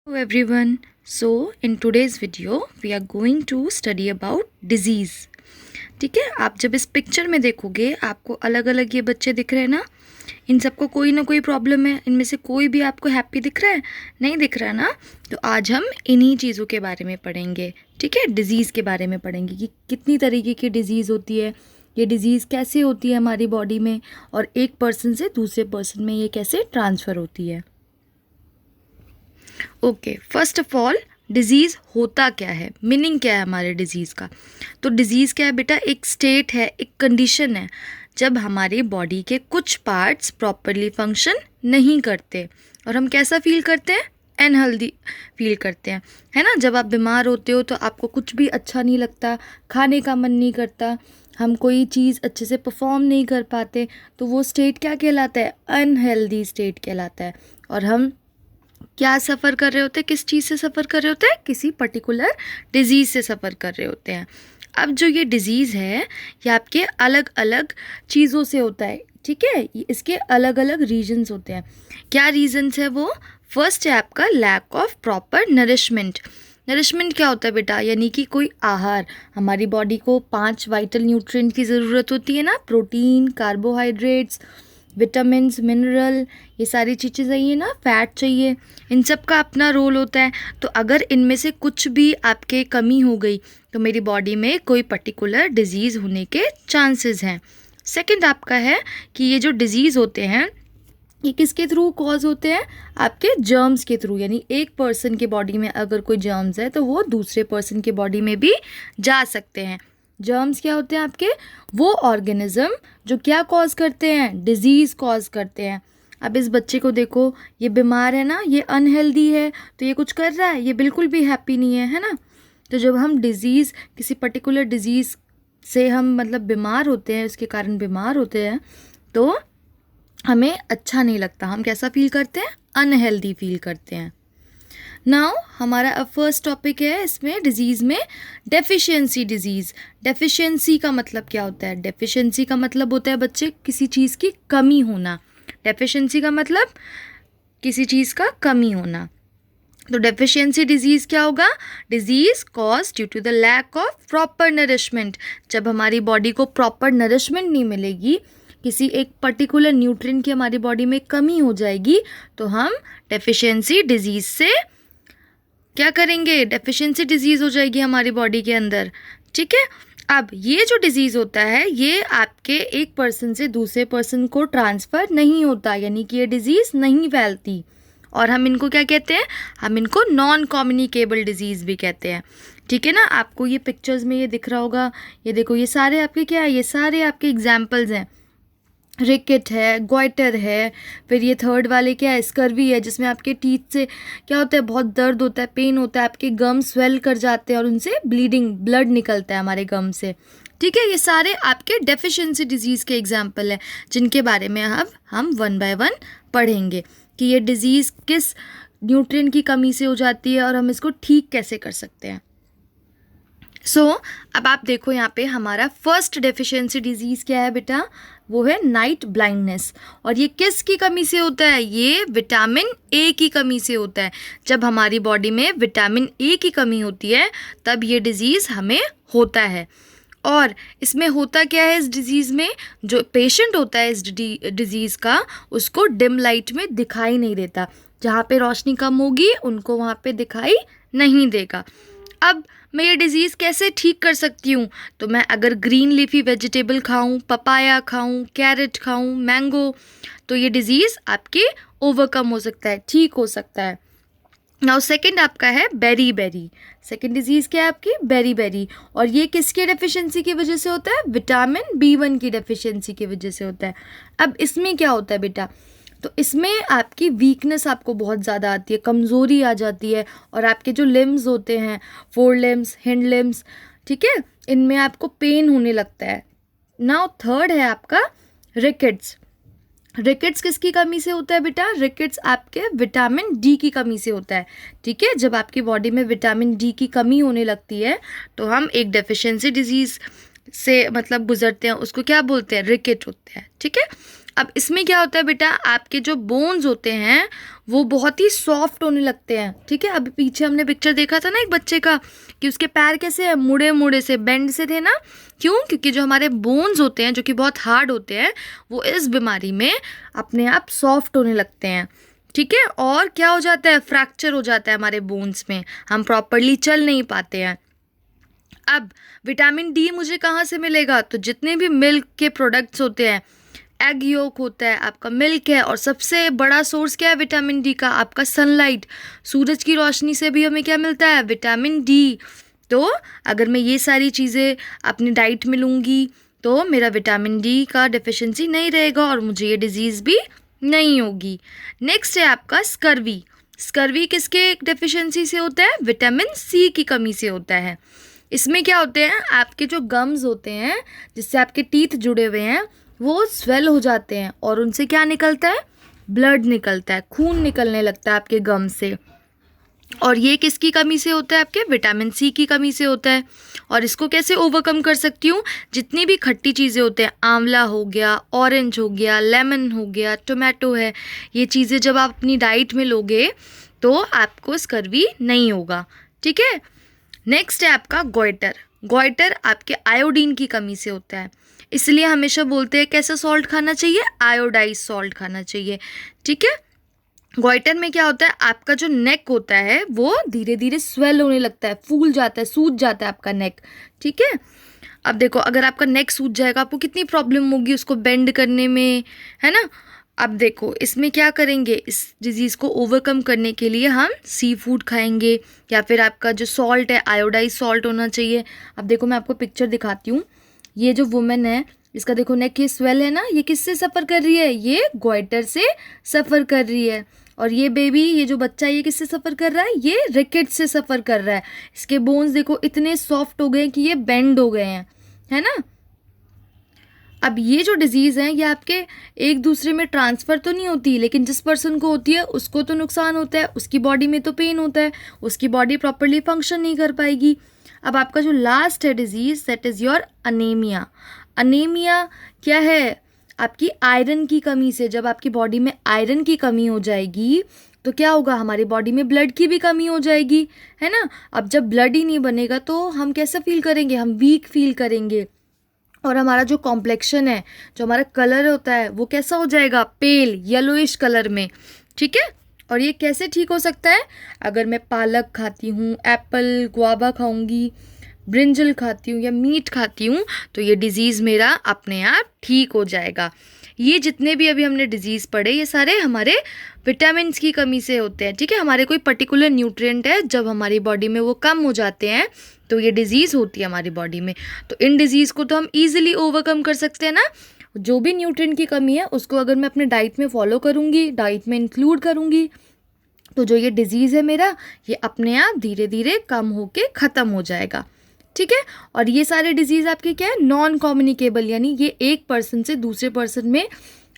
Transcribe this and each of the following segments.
Hello everyone. So in today's video we are going to study about disease. ठीक है, आप जब इस पिक्चर में देखोगे आपको अलग अलग ये बच्चे दिख रहे हैं ना, इन सबको कोई ना कोई प्रॉब्लम है। इनमें से कोई भी आपको हैप्पी दिख रहा है? नहीं दिख रहा ना? तो आज हम इन्हीं चीज़ों के बारे में पढ़ेंगे। ठीक है, डिज़ीज़ के बारे में पढ़ेंगे कि कितनी तरीके की डिज़ीज़ होती है, ये डिज़ीज़ कैसे होती है हमारी बॉडी में, और एक पर्सन से दूसरे पर्सन में ये कैसे ट्रांसफ़र होती है। Okay, first of all disease होता क्या है, मीनिंग क्या है हमारे डिज़ीज़ का। तो डिज़ीज़ क्या है बेटा? एक स्टेट है, एक कंडीशन है जब हमारी बॉडी के कुछ पार्ट्स प्रॉपरली फंक्शन नहीं करते और हम कैसा फील करते हैं? अनहेल्दी फील करते हैं, है ना। जब आप बीमार होते हो तो आपको कुछ भी अच्छा नहीं लगता, खाने का मन नहीं करता, हम कोई चीज़ अच्छे से परफॉर्म नहीं कर पाते, तो वो स्टेट क्या कहलाता है? अनहेल्दी स्टेट कहलाता है। और हम क्या सफ़र कर रहे होते हैं? किस चीज़ से सफ़र कर रहे होते हैं? किसी पर्टिकुलर डिज़ीज़ से सफ़र कर रहे होते हैं। अब जो ये डिज़ीज़ है ये आपके अलग अलग चीज़ों से होता है। ठीक है, इसके अलग अलग रीजन्स होते हैं। क्या रीजन्स है वो? फर्स्ट है आपका lack of proper nourishment. Nourishment क्या होता है बेटा? यानी कि कोई आहार, हमारी बॉडी को 5 वाइटल न्यूट्रिएंट की ज़रूरत होती है ना, प्रोटीन, कार्बोहाइड्रेट्स, विटामिन्स, मिनरल, ये सारी चीज़ें चाहिए ना, फैट चाहिए, इन सब का अपना रोल होता है। तो अगर इनमें से कुछ भी आपके कमी हो गई तो मेरी बॉडी में कोई पर्टिकुलर डिज़ीज़ होने के चांसेस हैं। सेकंड आपका है कि ये जो डिज़ीज़ होते हैं ये किसके थ्रू कॉज होते हैं? आपके जर्म्स के थ्रू। यानी एक पर्सन के बॉडी में अगर कोई जर्म्स है तो वो दूसरे पर्सन के बॉडी में भी जा सकते हैं। जर्म्स क्या होते हैं आपके? वो ऑर्गेनिज्म जो क्या कॉज करते हैं? डिजीज़ कॉज करते हैं। अब इस बच्चे को देखो, ये बीमार है ना, ये अनहेल्दी है, तो ये कुछ कर रहा है, ये बिल्कुल भी हैप्पी नहीं है, है ना। तो जब हम डिज़ीज़, किसी पर्टिकुलर डिज़ीज़ से हम मतलब बीमार होते हैं, उसके कारण बीमार होते हैं, तो हमें अच्छा नहीं लगता, हम कैसा फील करते हैं? अनहेल्दी फील करते हैं। नाउ हमारा अब फर्स्ट टॉपिक है इसमें डिजीज़ में, डेफिशिएंसी डिजीज़। डेफिशिएंसी का मतलब क्या होता है? डेफिशिएंसी का मतलब होता है बच्चे किसी चीज़ की कमी होना। डेफिशिएंसी का मतलब किसी चीज़ का कमी होना। तो डेफिशिएंसी डिजीज़ क्या होगा? Disease cause due to the lack of proper nourishment. जब हमारी बॉडी को प्रॉपर नरिशमेंट नहीं मिलेगी, किसी एक पर्टिकुलर न्यूट्रिएंट की हमारी बॉडी में कमी हो जाएगी, तो हम डेफिशिएंसी डिजीज़ से क्या करेंगे? डेफिशिएंसी डिजीज़ हो जाएगी हमारी बॉडी के अंदर। ठीक है, अब ये जो डिज़ीज़ होता है ये आपके एक पर्सन से दूसरे पर्सन को ट्रांसफ़र नहीं होता, यानी कि ये डिज़ीज़ नहीं फैलती, और हम इनको क्या कहते हैं? हम इनको नॉन कम्युनिकेबल डिज़ीज़ भी कहते हैं। ठीक है ना, आपको ये पिक्चर्स में ये दिख रहा होगा, ये देखो, ये सारे आपके क्या है? ये सारे आपके एग्जाम्पल्स हैं। रिकेट है, गॉइटर है, फिर ये थर्ड वाले क्या है? स्कर्वी है, जिसमें आपके टीथ से क्या होता है? बहुत दर्द होता है, पेन होता है, आपके गम स्वेल कर जाते हैं और उनसे ब्लड निकलता है हमारे गम से। ठीक है, ये सारे आपके डेफिशिएंसी डिजीज़ के एग्जाम्पल हैं, जिनके बारे में अब हम वन बाय वन पढ़ेंगे कि ये डिज़ीज़ किस न्यूट्रिएंट की कमी से हो जाती है और हम इसको ठीक कैसे कर सकते हैं। अब आप देखो यहाँ पे हमारा फर्स्ट डेफिशिएंसी डिजीज़ क्या है बेटा? वो है नाइट ब्लाइंडनेस। और ये किस की कमी से होता है? ये विटामिन ए की कमी से होता है। जब हमारी बॉडी में विटामिन ए की कमी होती है तब ये डिज़ीज़ हमें होता है। और इसमें होता क्या है? इस डिज़ीज़ में जो पेशेंट होता है इस डिज़ीज़ का, उसको डिम लाइट में दिखाई नहीं देता। जहाँ पे रोशनी कम होगी उनको वहाँ पे दिखाई नहीं देगा। अब मैं ये डिज़ीज़ कैसे ठीक कर सकती हूँ? तो मैं अगर ग्रीन लीफी वेजिटेबल खाऊँ, पपाया खाऊँ, कैरेट खाऊँ, मैंगो, तो ये डिज़ीज़ आपके ओवरकम हो सकता है, ठीक हो सकता है। नाउ सेकंड आपका है बेरी बेरी। सेकंड डिजीज़ क्या है आपकी? Beriberi. और ये किसके डेफिशिएंसी की वजह से होता है? विटामिन B1 की डेफिशिएंसी की वजह से होता है। अब इसमें क्या होता है बेटा? तो इसमें आपकी वीकनेस आपको बहुत ज़्यादा आती है, कमज़ोरी आ जाती है, और आपके जो लिम्स होते हैं, फोर लिम्स, हिंड लिम्स, ठीक है, इनमें आपको पेन होने लगता है। नाउ थर्ड है आपका रिकेट्स। रिकेट्स किसकी कमी से होता है बेटा? रिकेट्स आपके विटामिन डी की कमी से होता है। ठीक है, जब आपकी बॉडी में विटामिन डी की कमी होने लगती है तो हम एक डेफिशिएंसी डिजीज़ से मतलब गुजरते हैं, उसको क्या बोलते हैं? रिकेट होते हैं। ठीक है, अब इसमें क्या होता है बेटा, आपके जो बोन्स होते हैं वो बहुत ही सॉफ्ट होने लगते हैं, ठीक है। अभी पीछे हमने पिक्चर देखा था ना एक बच्चे का, कि उसके पैर कैसे है, मुड़े मुड़े से, बेंड से थे ना। क्यों? क्योंकि जो हमारे बोन्स होते हैं जो कि बहुत हार्ड होते हैं, वो इस बीमारी में अपने आप सॉफ्ट होने लगते हैं, ठीक है। और क्या हो जाता है, फ्रैक्चर हो जाता है हमारे बोन्स में, हम प्रॉपरली चल नहीं पाते हैं। अब विटामिन डी मुझे कहाँ से मिलेगा, तो जितने भी मिल्क के प्रोडक्ट्स होते हैं, एग योक होता है, आपका मिल्क है, और सबसे बड़ा सोर्स क्या है विटामिन डी का, आपका सनलाइट, सूरज की रोशनी से भी हमें क्या मिलता है, विटामिन डी। तो अगर मैं ये सारी चीज़ें अपनी डाइट में लूँगी तो मेरा विटामिन डी का डेफिशिएंसी नहीं रहेगा और मुझे ये डिजीज़ भी नहीं होगी। नेक्स्ट है आपका स्कर्वी। स्कर्वी किसके डेफिशिएंसी से होता है, विटामिन सी की कमी से होता है। इसमें क्या होते हैं, आपके जो गम्स होते हैं जिससे आपके टीथ जुड़े हुए हैं वो स्वेल हो जाते हैं, और उनसे क्या निकलता है, ब्लड निकलता है, खून निकलने लगता है आपके गम से। और ये किसकी कमी से होता है, आपके विटामिन सी की कमी से होता है। और इसको कैसे ओवरकम कर सकती हूँ, जितनी भी खट्टी चीज़ें होते हैं, आंवला हो गया, ऑरेंज हो गया, लेमन हो गया, टोमेटो है, ये चीज़ें जब आप अपनी डाइट में लोगे तो आपको स्कर्वी नहीं होगा, ठीक है। नेक्स्ट है आपका गोइटर। गोइटर आपके आयोडीन की कमी से होता है, इसलिए हमेशा बोलते हैं कैसा सॉल्ट खाना चाहिए, आयोडाइज सॉल्ट खाना चाहिए, ठीक है। गोइटर में क्या होता है, आपका जो नेक होता है वो धीरे धीरे स्वेल होने लगता है, फूल जाता है, सूज जाता है आपका नेक, ठीक है। अब देखो, अगर आपका नेक सूज जाएगा आपको कितनी प्रॉब्लम होगी उसको बेंड करने में, है ना। अब देखो इसमें क्या करेंगे, इस डिज़ीज़ को ओवरकम करने के लिए हम सी फूड खाएंगे, या फिर आपका जो सॉल्ट है आयोडाइज सॉल्ट होना चाहिए। अब देखो मैं आपको पिक्चर दिखाती हूँ, ये जो वुमेन है इसका देखो नेक ये स्वेल है ना, ये किससे सफ़र कर रही है, ये गोइटर से सफ़र कर रही है। और ये बेबी, ये जो बच्चा है, ये किससे सफ़र कर रहा है, ये रिकेट से सफ़र कर रहा है। इसके बोन्स देखो इतने सॉफ्ट हो गए हैं कि ये बेंड हो गए हैं, है ना। अब ये जो डिज़ीज़ है ये आपके एक दूसरे में ट्रांसफ़र तो नहीं होती, लेकिन जिस पर्सन को होती है उसको तो नुकसान होता है, उसकी बॉडी में तो पेन होता है, उसकी बॉडी प्रॉपरली फंक्शन नहीं कर पाएगी। अब आपका जो लास्ट है disease, that is your anaemia. Anaemia क्या है, आपकी आयरन की कमी से, जब आपकी बॉडी में आयरन की कमी हो जाएगी तो क्या होगा, हमारी बॉडी में ब्लड की भी कमी हो जाएगी, है ना। अब जब ब्लड ही नहीं बनेगा तो हम कैसा फील करेंगे, हम वीक फील करेंगे, और हमारा जो कॉम्प्लेक्शन है, जो हमारा कलर होता है वो कैसा हो जाएगा, पेल येलोइश कलर में, ठीक है। और ये कैसे ठीक हो सकता है, अगर मैं पालक खाती हूँ, एप्पल गुआवा खाऊंगी, ब्रिंजल खाती हूँ या मीट खाती हूँ, तो ये डिज़ीज़ मेरा अपने आप ठीक हो जाएगा। ये जितने भी अभी हमने डिज़ीज़ पढ़े ये सारे हमारे विटामिन की कमी से होते हैं, ठीक है। हमारे कोई पर्टिकुलर न्यूट्रिएंट है, जब हमारी बॉडी में वो कम हो जाते हैं तो ये डिज़ीज़ होती है हमारी बॉडी में। तो इन डिज़ीज़ को तो हम ईजिली ओवरकम कर सकते हैं ना, जो भी न्यूट्रिएंट की कमी है उसको अगर मैं अपने डाइट में फॉलो करूँगी, डाइट में इंक्लूड करूँगी, तो जो ये डिज़ीज़ है मेरा, ये अपने आप धीरे धीरे कम होके ख़त्म हो जाएगा, ठीक है। और ये सारे डिजीज़ आपके क्या है, नॉन कम्युनिकेबल, यानी ये एक पर्सन से दूसरे पर्सन में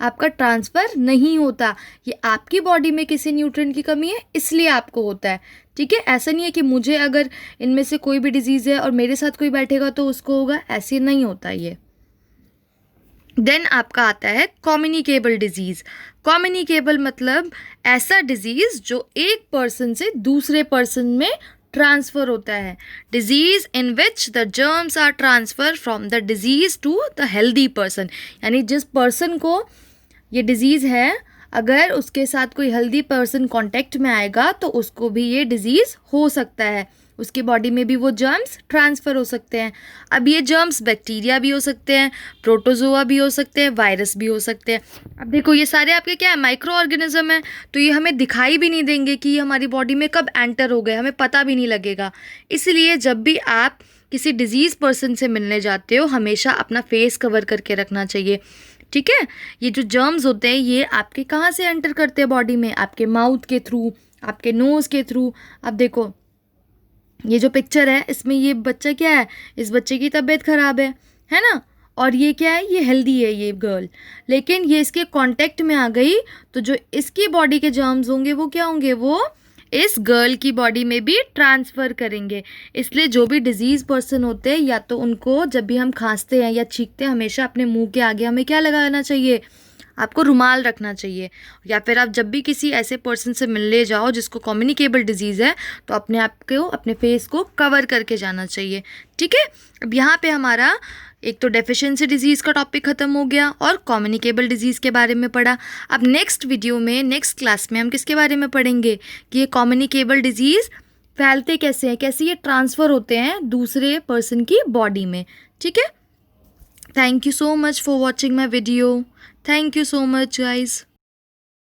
आपका ट्रांसफ़र नहीं होता। ये आपकी बॉडी में किसी न्यूट्रिएंट की कमी है इसलिए आपको होता है, ठीक है। ऐसा नहीं है कि मुझे अगर इनमें से कोई भी डिजीज़ है और मेरे साथ कोई बैठेगा तो उसको होगा, ऐसे नहीं होता ये। देन आपका आता है कम्युनिकेबल डिजीज़। कम्युनिकेबल मतलब ऐसा डिजीज़ जो एक पर्सन से दूसरे पर्सन में ट्रांसफ़र होता है। Disease in which the germs are transfer from the disease to the healthy person, यानी जिस पर्सन को ये डिज़ीज़ है अगर उसके साथ कोई हेल्दी पर्सन कांटेक्ट में आएगा तो उसको भी ये डिज़ीज़ हो सकता है, उसकी बॉडी में भी वो जर्म्स ट्रांसफ़र हो सकते हैं। अब ये जर्म्स बैक्टीरिया भी हो सकते हैं, प्रोटोजोआ भी हो सकते हैं, वायरस भी हो सकते हैं। अब देखो ये सारे आपके क्या है, माइक्रो ऑर्गेनिज्म है, तो ये हमें दिखाई भी नहीं देंगे कि ये हमारी बॉडी में कब एंटर हो गए, हमें पता भी नहीं लगेगा। इसलिए जब भी आप किसी डिजीज़ पर्सन से मिलने जाते हो हमेशा अपना फेस कवर करके रखना चाहिए, ठीक है। ये जो जर्म्स होते हैं ये आपके कहाँ से एंटर करते हैं बॉडी में, आपके माउथ के थ्रू, आपके नोज़ के थ्रू। अब देखो ये जो पिक्चर है इसमें ये बच्चा क्या है, इस बच्चे की तबीयत ख़राब है ना, और ये क्या है, ये हेल्दी है ये गर्ल, लेकिन ये इसके कांटेक्ट में आ गई तो जो इसकी बॉडी के जर्म्स होंगे वो क्या होंगे, वो इस गर्ल की बॉडी में भी ट्रांसफ़र करेंगे। इसलिए जो भी डिजीज़ पर्सन होते हैं या तो उनको जब भी हम खांसते हैं या छींकते हैं हमेशा अपने मुंह के आगे हमें क्या लगाना चाहिए, आपको रुमाल रखना चाहिए, या फिर आप जब भी किसी ऐसे पर्सन से मिलने जाओ जिसको कम्युनिकेबल डिजीज़ है तो अपने आप को, अपने फेस को कवर करके जाना चाहिए। ठीक है, अब यहाँ पे हमारा एक तो डेफिशिएंसी डिजीज़ का टॉपिक ख़त्म हो गया और कम्युनिकेबल डिजीज़ के बारे में पढ़ा। अब नेक्स्ट वीडियो में, नेक्स्ट क्लास में हम किसके बारे में पढ़ेंगे कि ये कम्युनिकेबल डिजीज़ फैलते कैसे हैं, कैसे ये ट्रांसफ़र होते हैं दूसरे पर्सन की बॉडी में। ठीक है, thank you so much for watching my video. Thank you so much guys.